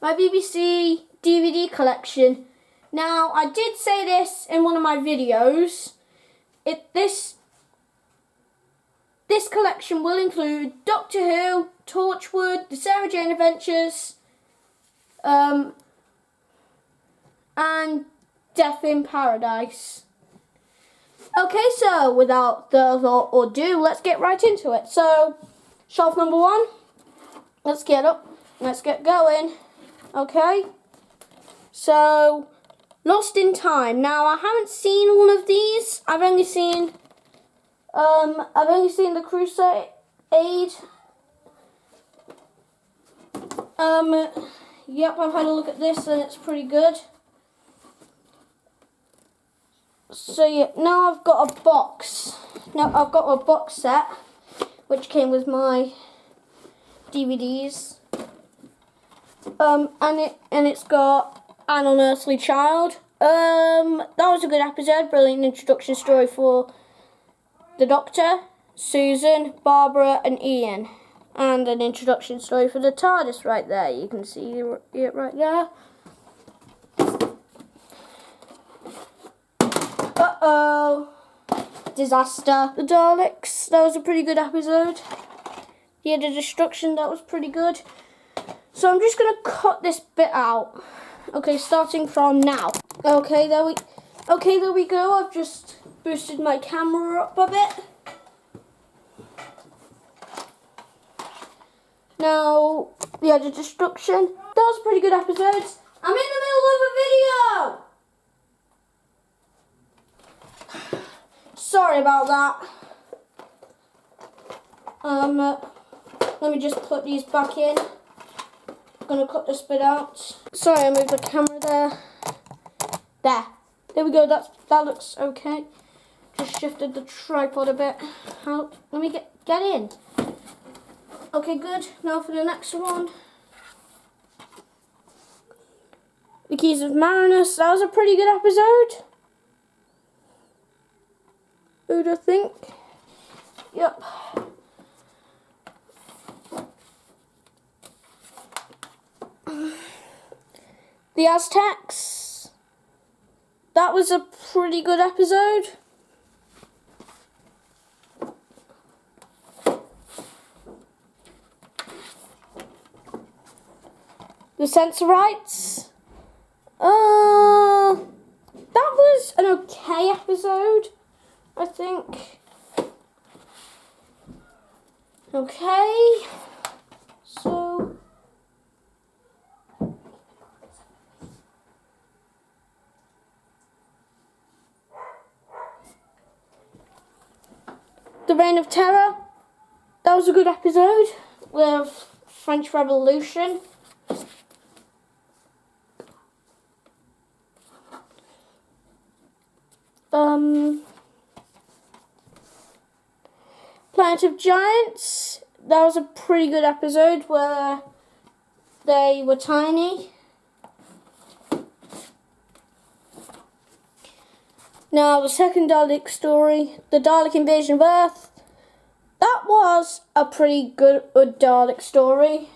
my BBC DVD collection. Now, I did say this in one of my videos. This collection will include Doctor Who, Torchwood, The Sarah Jane Adventures, and Death in Paradise. Okay, so without further ado, let's get right into it. So, shelf number 1. Let's get up. Let's get going. Okay. So, Lost in Time. Now, I haven't seen one of these. I've only seen the Crusade. Yep, I've had a look at this and it's pretty good. So yeah, now I've got a box. Now I've got a box set which came with my DVDs. And it's got An Unearthly Child. That was a good episode. Brilliant introduction story for the Doctor, Susan, Barbara, and Ian. And an introduction story for the TARDIS right there. You can see it right there. Uh-oh. Disaster. The Daleks. That was a pretty good episode. Yeah, the destruction. That was pretty good. So I'm just going to cut this bit out. Okay, starting from now. Okay, there we go. I've just boosted my camera up a bit. Now, yeah, the destruction. That was a pretty good episode. I'm in the middle of a video. Sorry about that. Let me just put these back in. I'm gonna cut this bit out. Sorry, I moved the camera there. There we go. That looks okay. Just shifted the tripod a bit. Let me get in. Okay, good. Now for the next one. The Keys of Marinus. That was a pretty good episode. Who'd I think? Yep. The Aztecs. That was a pretty good episode. The Sensorites. That was an okay episode, I think. Okay. So The Reign of Terror. That was a good episode with French Revolution. Planet of Giants. That was a pretty good episode where they were tiny. Now the second Dalek story, the Dalek Invasion of Earth. That was a pretty good Dalek story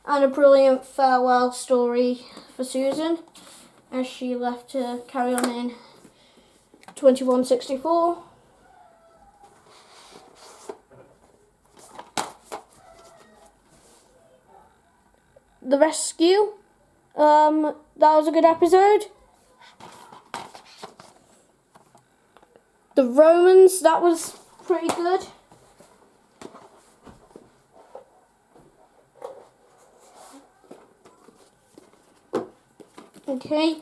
and a brilliant farewell story for Susan as she left to carry on in 2164. The Rescue. That was a good episode. The Romans. That was pretty good. Okay.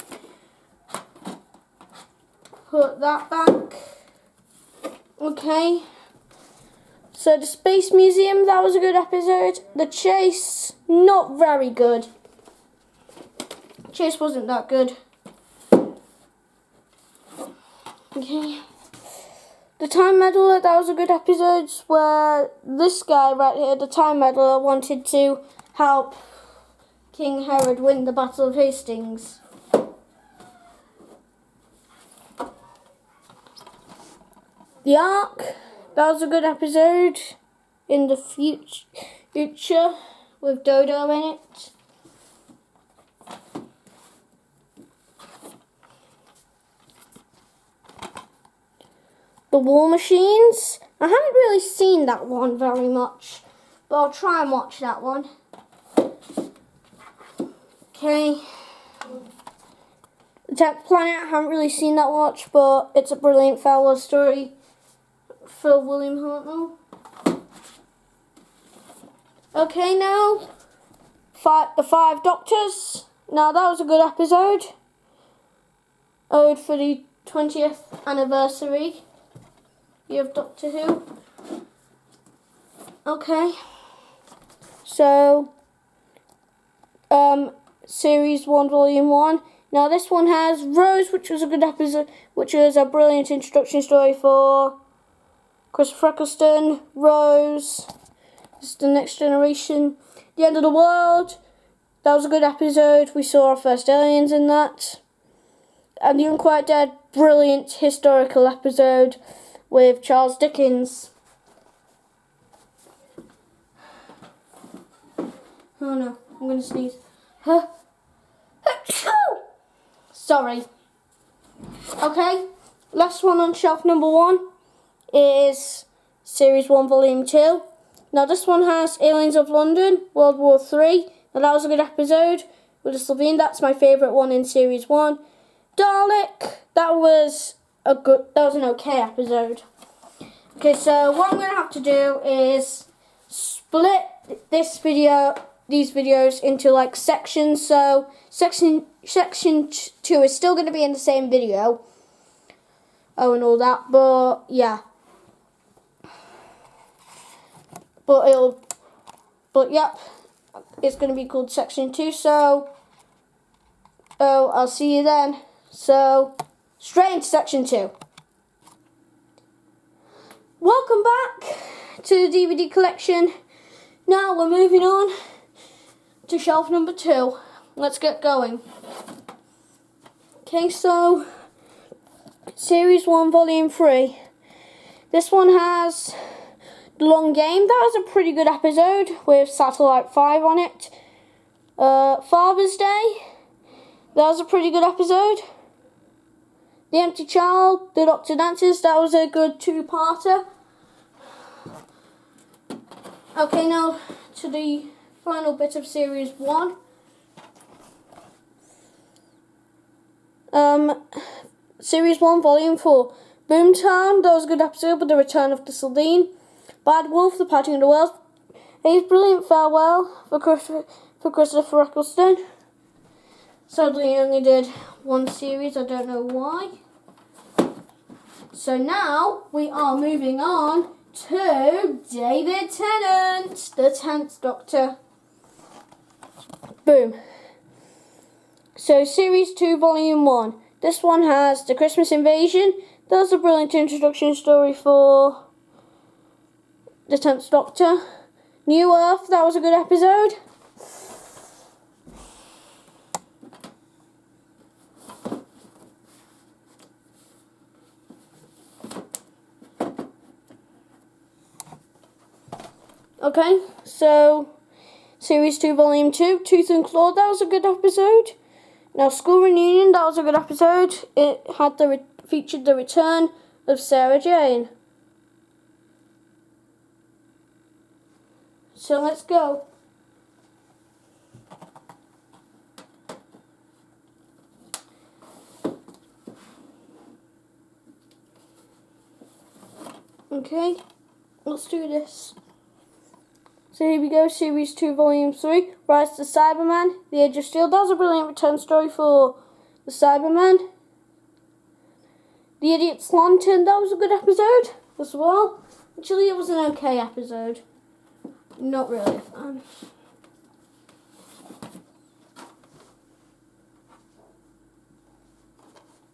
Put that back. Okay. So the Space Museum, that was a good episode. The Chase, not very good. Chase wasn't that good. Okay. The Time Meddler, that was a good episode where this guy right here, the Time Meddler, wanted to help King Herod win the Battle of Hastings. The Ark, that was a good episode in the future with Dodo in it. The War Machines. I haven't really seen that one very much, but I'll try and watch that one. Okay. The 10th Planet, I haven't really seen that much, but it's a brilliant farewell story for William Hartnell. Okay, now, the Five Doctors. Now, that was a good episode. Ode for the 20th anniversary of Doctor Who. Okay. So, Series 1, Volume 1. Now, this one has Rose, which was a good episode, which was a brilliant introduction story for Christopher Eccleston. Rose. This is the Next Generation. The End of the World. That was a good episode. We saw our first aliens in that. And The Unquiet Dead. Brilliant historical episode with Charles Dickens. Oh no, I'm going to sneeze. Huh? Sorry. Okay, last one on shelf number 1 is Series 1, Volume 2. Now this one has Aliens of London, World War 3. Now that was a good episode with the Slovene. That's my favourite one in Series 1. Dalek, that was an okay episode. Okay, so what I'm going to have to do is split these videos into like sections. So section 2 is still going to be in the same video. Oh, and all that, but yeah. But yep, it's going to be called section 2. So, I'll see you then. So, straight into section 2. Welcome back to the DVD collection. Now we're moving on to shelf number 2. Let's get going. Okay, so Series 1, Volume 3. This one has The Long Game. That was a pretty good episode with Satellite 5 on it. Father's Day. That was a pretty good episode. The Empty Child, The Doctor Dances. That was a good 2-parter. Okay, now to the final bit of Series 1. Series 1, Volume 4. Boomtown, that was a good episode with the return of the Saldine. Bad Wolf, The Parting of the World. A brilliant farewell for Christopher Eccleston. Sadly, he only did one series, I don't know why. So now we are moving on to David Tennant, the 10th Doctor. Boom. So Series 2, Volume 1. This one has The Christmas Invasion. That was a brilliant introduction story for the 10th Doctor. New Earth, that was a good episode. Okay, so Series 2, Volume 2, Tooth and Claw, that was a good episode. Now, School Reunion, that was a good episode. It had featured the return of Sarah Jane. So let's go. Okay, let's do this. So here we go, Series 2, Volume 3, Rise to Cyberman, The Age of Steel. That was a brilliant return story for the Cyberman. The Idiot's Lantern, that was a good episode as well. Actually, it was an okay episode. Not really a fan.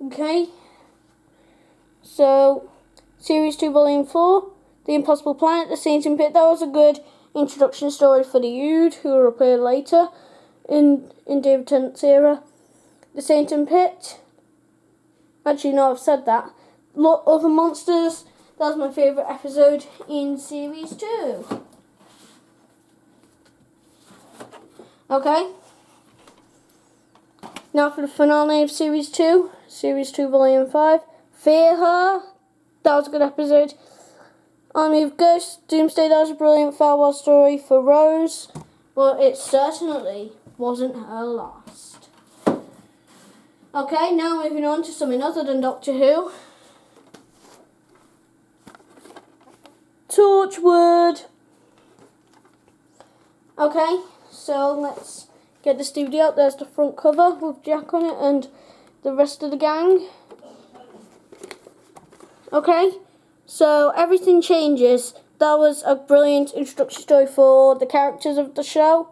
Okay, so Series 2, Volume 4, The Impossible Planet, The Saints Pit. That was a good introduction story for the Ood, who will appear later in David Tennant's era. The Saint Pit. Actually, no, I've said that. Lot of Monsters. That was my favourite episode in Series 2. Okay. Now for the finale of Series 2. Series 2, Volume 5. Fear Her. That was a good episode. Army of Ghosts. Doomsday. That was a brilliant farewell story for Rose. But it certainly wasn't her last. Okay, now moving on to something other than Doctor Who. Torchwood. Okay, so let's get this DVD out. There's the front cover with Jack on it and the rest of the gang. Okay, so everything changes. That was a brilliant introduction story for the characters of the show.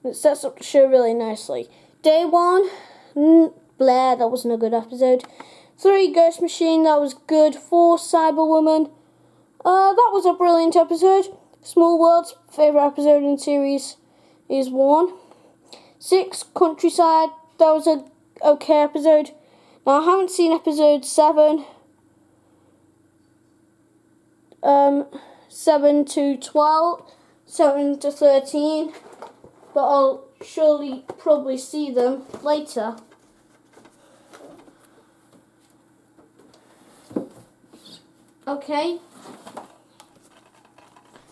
It sets up the show really nicely. Day 1, Blair, that wasn't a good episode. 3, Ghost Machine, that was good. 4, Cyberwoman. That was a brilliant episode. Small World's favourite episode in series is 1. 6, Countryside, that was a okay episode. Now I haven't seen episode 7. 7 to 12, 7 to 13, but I'll surely probably see them later. Okay,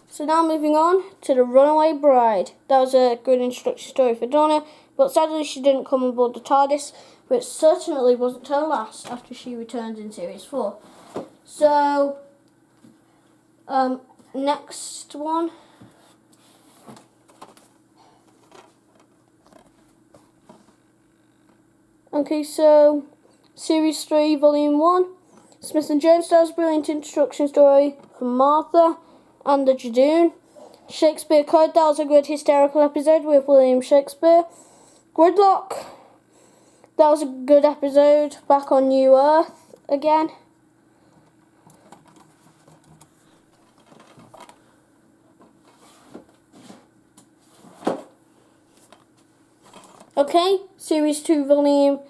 so now moving on to The Runaway Bride. That was a good introduction story for Donna, but sadly she didn't come on board the TARDIS, but it certainly wasn't her last after she returned in Series 4. So, next one. Okay, so Series 3, Volume 1. Smith and Jones, that was a brilliant introduction story from Martha and the Jadoon. Shakespeare Code, that was a good hysterical episode with William Shakespeare. Gridlock, that was a good episode back on New Earth again. Okay, Series 2, Volume...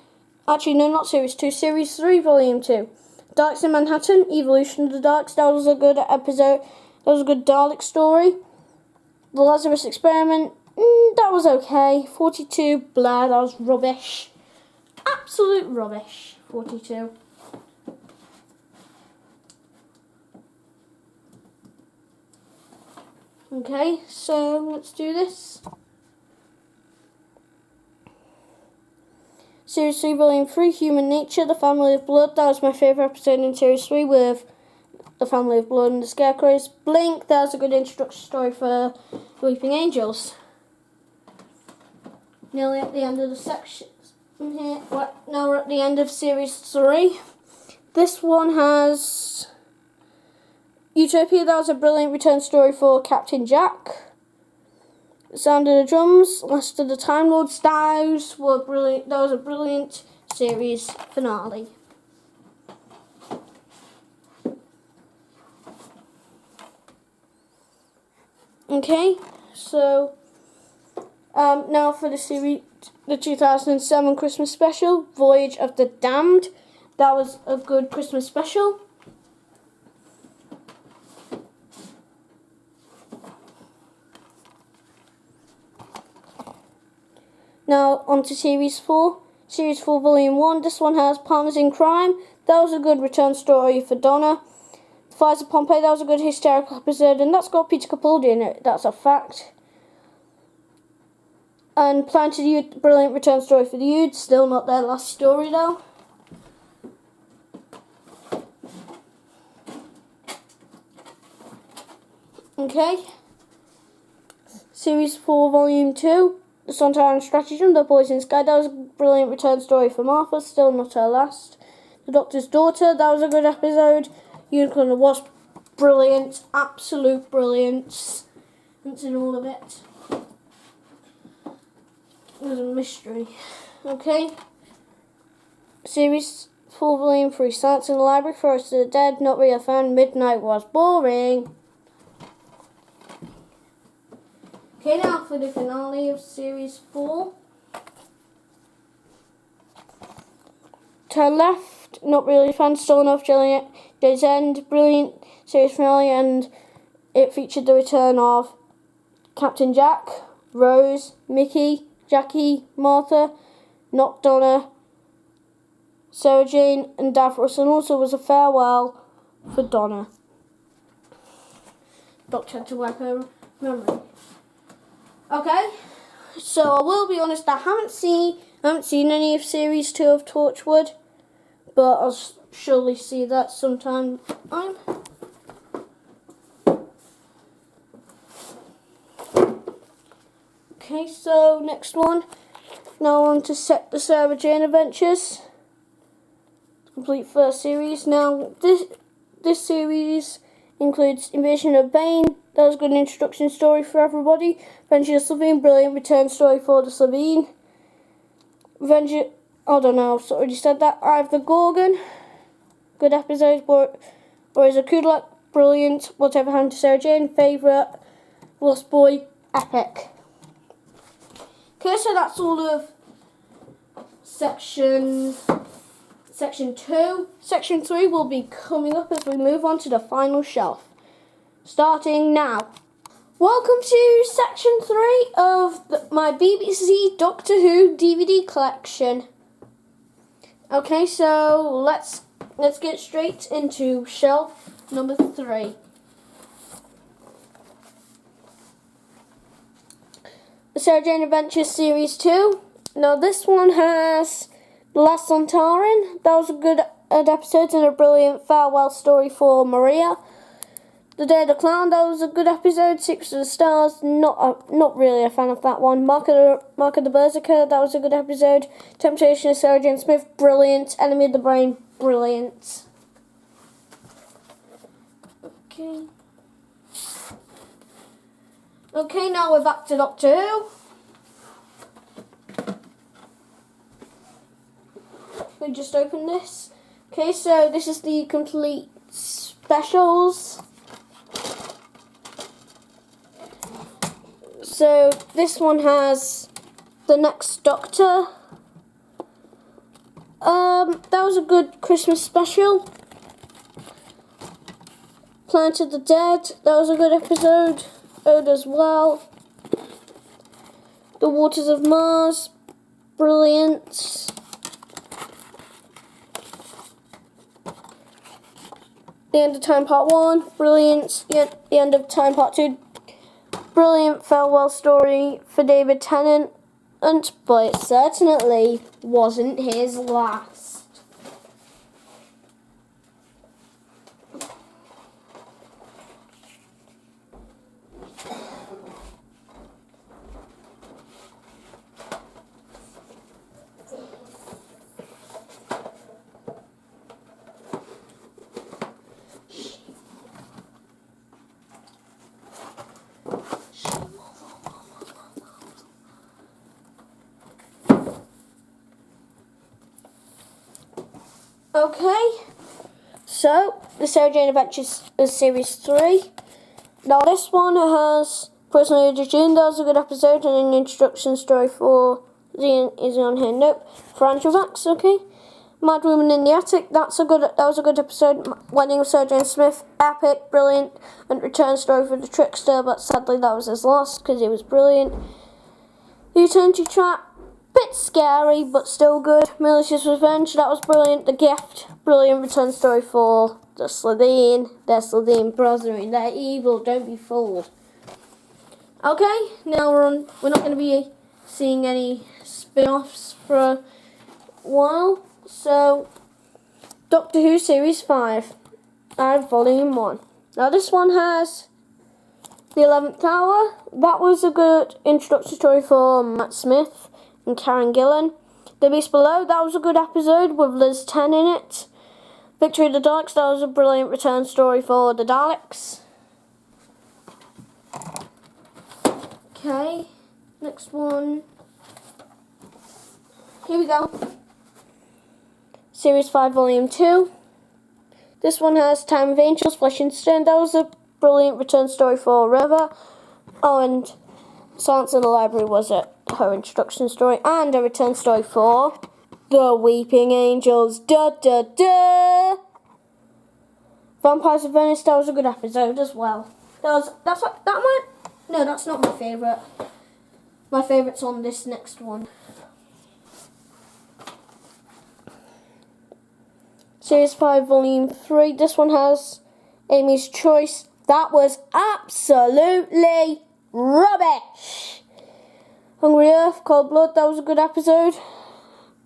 Actually, no, not Series 2. Series 3, Volume 2. Darks in Manhattan, Evolution of the Darks. That was a good episode. That was a good Dalek story. The Lazarus Experiment. That was okay. 42, Blair. That was rubbish. Absolute rubbish. 42. Okay, so let's do this. Series 3, Volume 3, Human Nature, The Family of Blood. That was my favourite episode in Series 3 with The Family of Blood and the Scarecrows. Blink, that was a good introduction story for Weeping Angels. Nearly at the end of the section here. Now we're at the end of Series 3. This one has Utopia. That was a brilliant return story for Captain Jack. Sound of the Drums, Last of the Time Lords. Those were brilliant. That was a brilliant series finale. Okay, so now for the series, the 2007 Christmas special, Voyage of the Damned. That was a good Christmas special. Now on to Series 4. Series 4, Volume 1. This one has Partners in Crime. That was a good return story for Donna. The Fires of Pompeii. That was a good hysterical episode, and that's got Peter Capaldi in it. That's a fact. And Planet of the Youth. Brilliant return story for the Youth. Still not their last story though. Okay. Series 4, Volume 2. The Sontaran Stratagem, The Poison Sky. That was a brilliant return story for Martha, still not her last. The Doctor's Daughter, that was a good episode. Unicorn and the Wasp, brilliant, absolute brilliance. It's in all of it. It was a mystery. Okay. Series 4, Volume 3, Silence in the Library, Forest of the Dead, Not Real Found, Midnight Was Boring. Okay, now for the finale of Series 4. To her left, Not Really Found, Still Enough, Day's End, brilliant series finale, and it featured the return of Captain Jack, Rose, Mickey, Jackie, Martha, Knock Donna, Sarah Jane, and Davros, and also was a farewell for Donna. Doctor had to wipe her memory. Okay, so I will be honest, I haven't seen any of Series 2 of Torchwood, but I'll surely see that sometime. Okay, so next one. Now on to the Sarah Jane Adventures. Complete first series. Now this series includes Invasion of Bane. That was a good introduction story for everybody. Adventure of Sabine, brilliant return story for the Sabine. Adventure, I don't know, I've already said that. Eye of the Gorgon, good episode. Or is a Kudlak, brilliant. Whatever Happened to Sarah Jane, favourite. Lost Boy, epic. Okay, so that's all of section 2. Section 3 will be coming up as we move on to the final shelf. Starting now. Welcome to section 3 of my BBC Doctor Who DVD collection. Okay, so let's get straight into shelf number 3. The Sarah Jane Adventures Series 2. Now this one has The Last Sontaran. That was a good episode and a brilliant farewell story for Maria. The Day of the Clown, that was a good episode. Secrets of the Stars, not really a fan of that one. Mark of the Berserker, that was a good episode. Temptation of Sarah Jane Smith, brilliant. Enemy of the Brain, brilliant. Okay, now we're back to Doctor Who. We just opened this. Okay, so this is the complete specials. So this one has The Next Doctor. That was a good Christmas special. Planet of the Dead, that was a good episode as well. The Waters of Mars, brilliant. The End of Time Part 1, brilliant. The End of Time Part 2, brilliant farewell story for David Tennant, but it certainly wasn't his last. Okay, so the Sarah Jane Adventures is Series 3. Now this one has Personal June, that was a good episode, and an introduction story for is on here. Nope. For Antrovax, okay. Mad Woman in the Attic, that was a good episode. Wedding of Sarah Jane Smith, epic, brilliant, and return story for the Trickster, but sadly that was his last because he was brilliant. The Eternity Trap, bit scary, but still good. Malicious Revenge, that was brilliant. The Gift, brilliant return story for the Slitheen. They're Slitheen brothering. They're evil, don't be fooled. Okay, now we're not going to be seeing any spin-offs for a while. So, Doctor Who Series 5, Volume 1. Now this one has The 11th Hour. That was a good introduction story for Matt Smith and Karen Gillan. The Beast Below, that was a good episode with Liz 10 in it. Victory of the Daleks, that was a brilliant return story for the Daleks. Okay, next one. Here we go. Series 5, Volume 2. This one has Time of Angels, Flesh and Stone. That was a brilliant return story for River. Oh, and Silence in the Library was her introduction story, and a return story for The Weeping Angels. Da da da. Vampires of Venice, that was a good episode as well. That's not my favourite. my favourites on this next one. Series 5, Volume 3. This one has Amy's Choice. That was absolutely rubbish. Hungry Earth, Cold Blood. That was a good episode.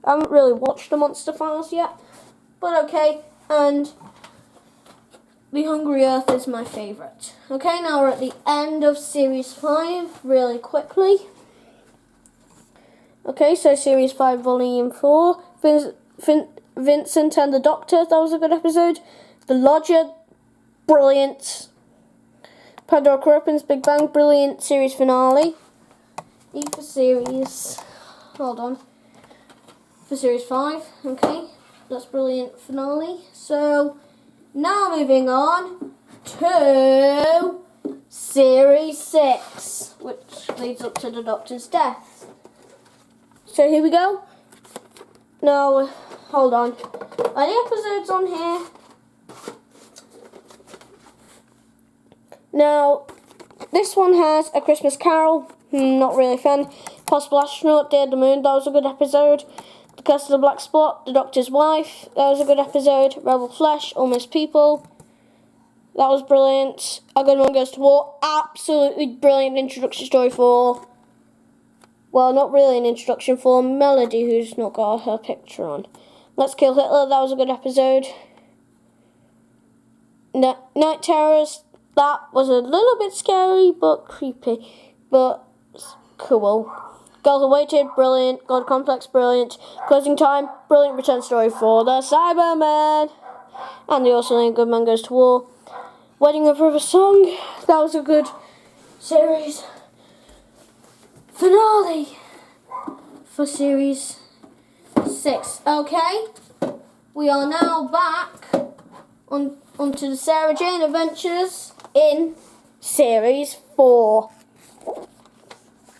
I haven't really watched the Monster Files yet, but okay. And The Hungry Earth is my favourite. Okay, now we're at the end of Series 5, really quickly. Okay, so Series 5, Volume 4. Vincent and the Doctor, that was a good episode. The Lodger, brilliant. Pandora Corruption's Big Bang, brilliant series finale. E for series, hold on. For Series 5, okay, that's brilliant finale. So, now moving on to Series 6, which leads up to the Doctor's death. So here we go. Now, hold on. Are the episodes on here? Now, this one has A Christmas Carol. Not really a fan. Possible Astronaut, Day of the Moon. That was a good episode. The Curse of the Black Spot, The Doctor's Wife. That was a good episode. Rebel Flesh, Almost People. That was brilliant. A Good One Goes to War. Absolutely brilliant introduction story for... Well, not really an introduction for Melody, who's not got her picture on. Let's Kill Hitler. That was a good episode. Night Terrors. That was a little bit scary, but creepy. But cool. Girls Awaited, brilliant. God Complex, brilliant. Closing Time, brilliant return story for the Cybermen. And the also Good Man Goes to War. Wedding of River Song, that was a good series finale for Series 6. Okay, we are now back onto the Sarah Jane Adventures in Series 4.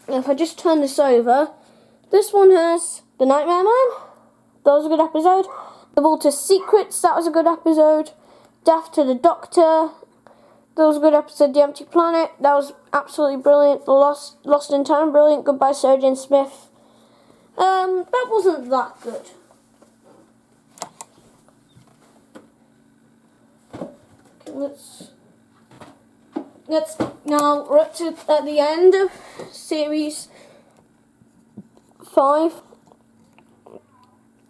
If I just turn this over, this one has The Nightmare Man. That was a good episode. The Walter's Secrets. That was a good episode. Death to the Doctor. That was a good episode. The Empty Planet. That was absolutely brilliant. The Lost in Time. Brilliant. Goodbye, Sarah Jane Smith. That wasn't that good. Okay, let's now we're up to at the end of Series 5.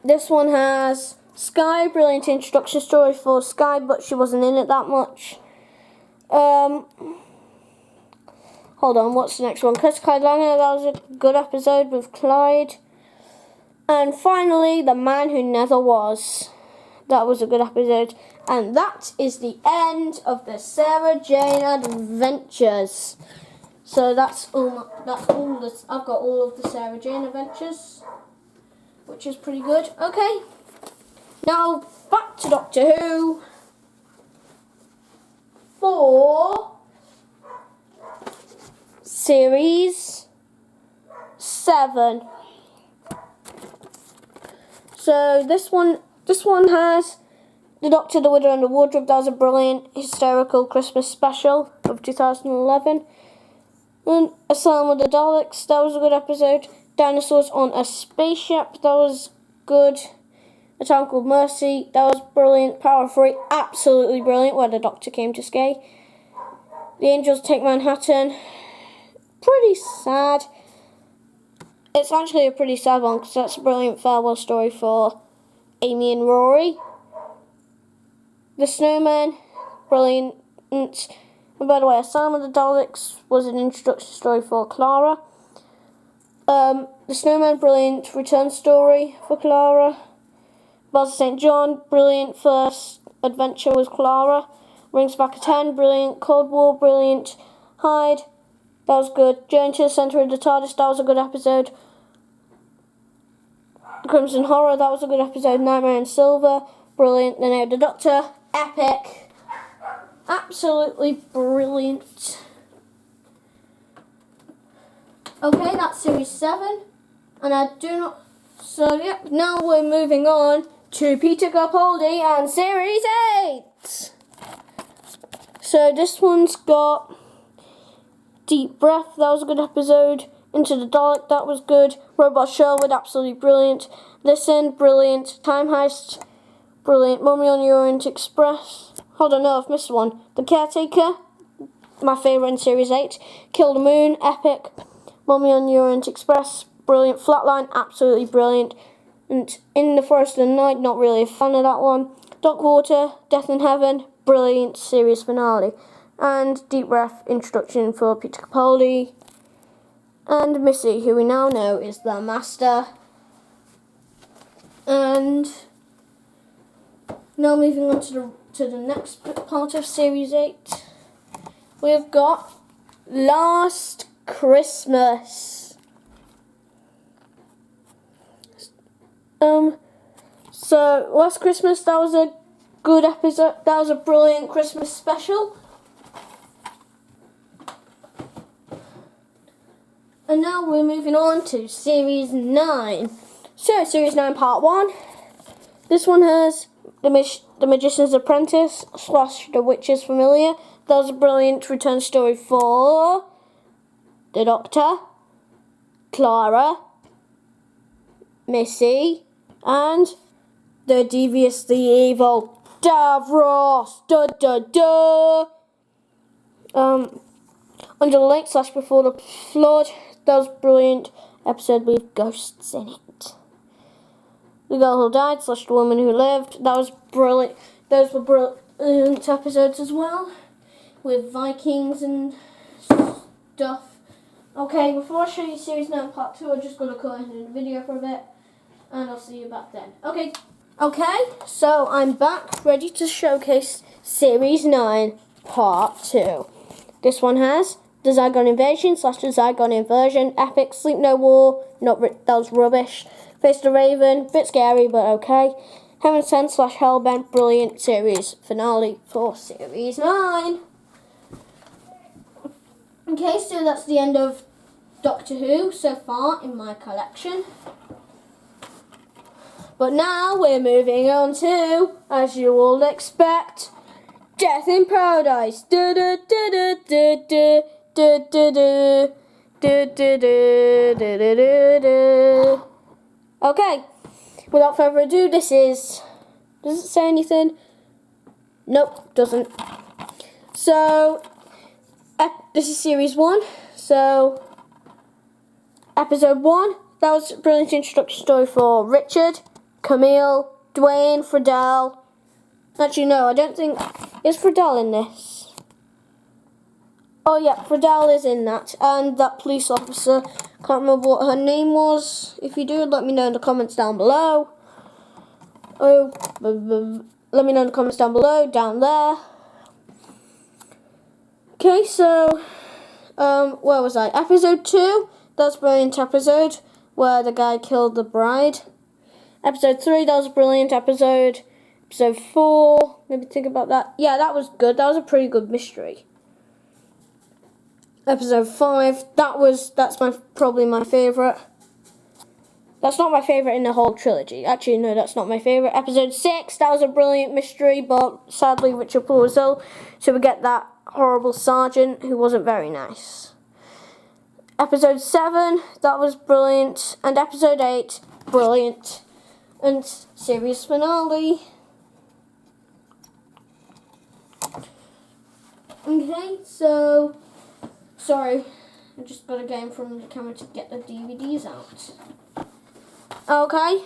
This one has Sky, brilliant introduction story for Sky, but she wasn't in it that much. Hold on, what's the next one? Clyde Langer, that was a good episode with Clyde. And finally, The Man Who Never Was. That was a good episode. And that is the end of the Sarah Jane Adventures. So that's all. I've got all of the Sarah Jane Adventures, which is pretty good. Okay, now back to Doctor Who for Series 7. So this one has The Doctor, the Widow and the Wardrobe. That was a brilliant hysterical Christmas special of 2011. And Asylum of the Daleks, that was a good episode. Dinosaurs on a Spaceship, that was good. A Town Called Mercy, that was brilliant. Power of Free, absolutely brilliant, where the Doctor came to stay. The Angels Take Manhattan, pretty sad. It's actually a pretty sad one, because that's a brilliant farewell story for Amy and Rory. The Snowman, brilliant. And by the way, Asylum of the Daleks was an introduction story for Clara. The Snowman, brilliant return story for Clara. Bells of St. John, brilliant first adventure with Clara. Rings Back a 10, brilliant. Cold War, brilliant. Hyde, that was good. Journey to the Centre of the TARDIS, that was a good episode. Crimson Horror, that was a good episode. Nightmare in Silver, brilliant. The Name of the Doctor, epic. Absolutely brilliant. Okay, that's Series 7. And I do not... So, yep, now we're moving on to Peter Capaldi and Series 8. So, this one's got Deep Breath. That was a good episode. Into the Dalek, that was good. Robot Sherwood, absolutely brilliant. Listen, brilliant. Time Heist, brilliant. Mummy on the Orient Express. Hold on, no, I've missed one. The Caretaker, my favourite in Series 8. Kill the Moon, epic. Mummy on the Orient Express, brilliant. Flatline, absolutely brilliant. And In the Forest of the Night, not really a fan of that one. Darkwater, Death in Heaven, brilliant series finale. And Deep Breath, introduction for Peter Capaldi. And Missy, who we now know is the Master. And now moving on to the next part of Series 8. We've got Last Christmas. So Last Christmas, that was a good episode. That was a brilliant Christmas special. And now we're moving on to Series 9. So Series 9 Part 1. This one has The Magician's Apprentice / The Witch's Familiar. That was a brilliant return story for the Doctor, Clara, Missy, and the Deviously Evil Davros. Under the Lake / Before the Flood. That was a brilliant episode with ghosts in it. The Girl Who Died / The Woman Who Lived. That was brilliant. Those were brilliant episodes as well, with Vikings and stuff. Okay, before I show you Series 9 Part 2, I'm just going to go ahead and end the video for a bit, and I'll see you back then. Okay, so I'm back, ready to showcase Series 9 Part 2. This one has the Zygon Invasion / the Zygon Inversion, epic. Sleep No War, that was rubbish. Face the Raven, bit scary but okay. Heaven Sent / Hellbent, brilliant series finale for Series 9. Okay, so that's the end of Doctor Who so far in my collection. But now we're moving on to, as you all expect, Death in Paradise. Okay, without further ado, this is... Does it say anything? Nope, doesn't. So, this is Series 1. So, Episode 1, that was a brilliant introduction story for Richard, Camille, Dwayne, Friedel. Actually, no, I don't think... Is Friedel in this? Oh yeah, Friedel is in that. And that police officer, can't remember what her name was. If you do, let me know in the comments down below. Let me know in the comments down below, down there. Okay, so, where was I? Episode 2, that's a brilliant episode, where the guy killed the bride. Episode 3, that was a brilliant episode. Episode 4, maybe think about that. Yeah, that was good. That was a pretty good mystery. Episode 5, that's probably my favourite. That's not my favourite in the whole trilogy. Actually, no, that's not my favourite. Episode 6, that was a brilliant mystery, but sadly Richard Poole was ill, so we get that horrible sergeant who wasn't very nice. Episode 7, that was brilliant. And Episode 8, brilliant. And series finale. Okay, so... Sorry, I just got to get in front of the camera to get the DVDs out. Okay.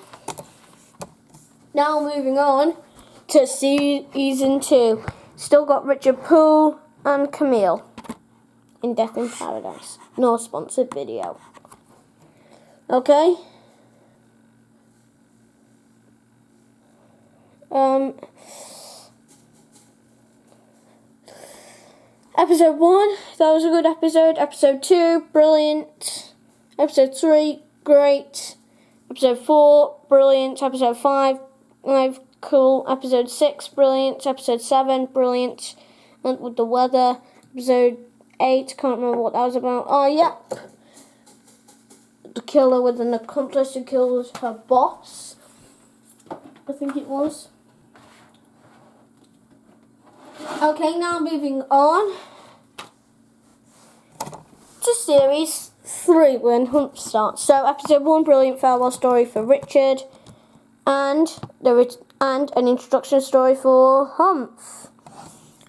Now moving on to Season 2. Still got Richard Poole and Camille in Death in Paradise. No sponsored video. Okay. Episode 1, that was a good episode. Episode 2, brilliant. Episode 3, great. Episode 4, brilliant. Episode 5, cool. Episode 6, brilliant. Episode 7, brilliant. And with the weather. Episode 8, can't remember what that was about. Oh, yep. The killer with an accomplice who killed her boss. I think it was. Okay, now moving on to Series 3 when Hunt starts. So episode 1, brilliant farewell story for Richard, and an introduction story for Humph.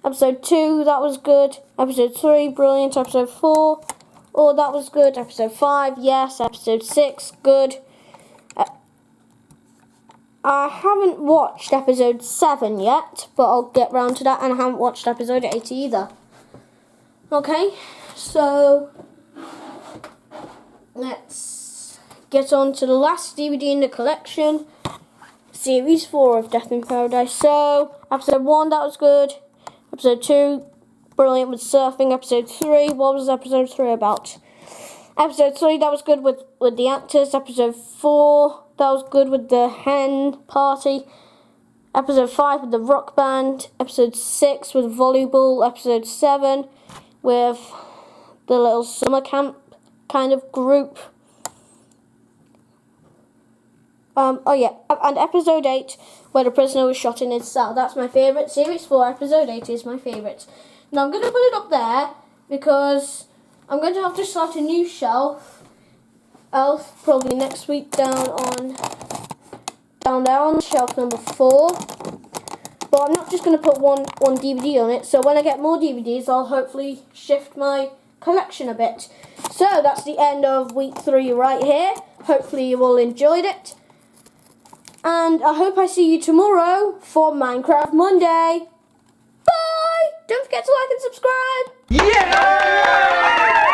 Episode 2, that was good. Episode 3, brilliant. Episode 4, oh, that was good. Episode 5, yes. Episode 6, good. I haven't watched episode 7 yet, but I'll get round to that, and I haven't watched episode 8 either. Okay, so let's get on to the last DVD in the collection, Series 4 of Death in Paradise. So, episode 1, that was good. Episode 2, brilliant with surfing. Episode 3, what was episode 3 about? Episode 3, that was good with the actors. Episode 4, that was good with the hen party. Episode 5 with the rock band. Episode 6 with volleyball. Episode 7 with the little summer camp kind of group. Oh yeah, and episode 8 where the prisoner was shot in his cell. That's my favourite. Series 4, episode 8 is my favourite. Now I'm going to put it up there because I'm going to have to start a new shelf. Probably next week down there on shelf number 4. But I'm not just going to put one DVD on it. So when I get more DVDs, I'll hopefully shift my collection a bit. So that's the end of week 3 right here. Hopefully you all enjoyed it. And I hope I see you tomorrow for Minecraft Monday. Bye! Don't forget to like and subscribe. Yeah!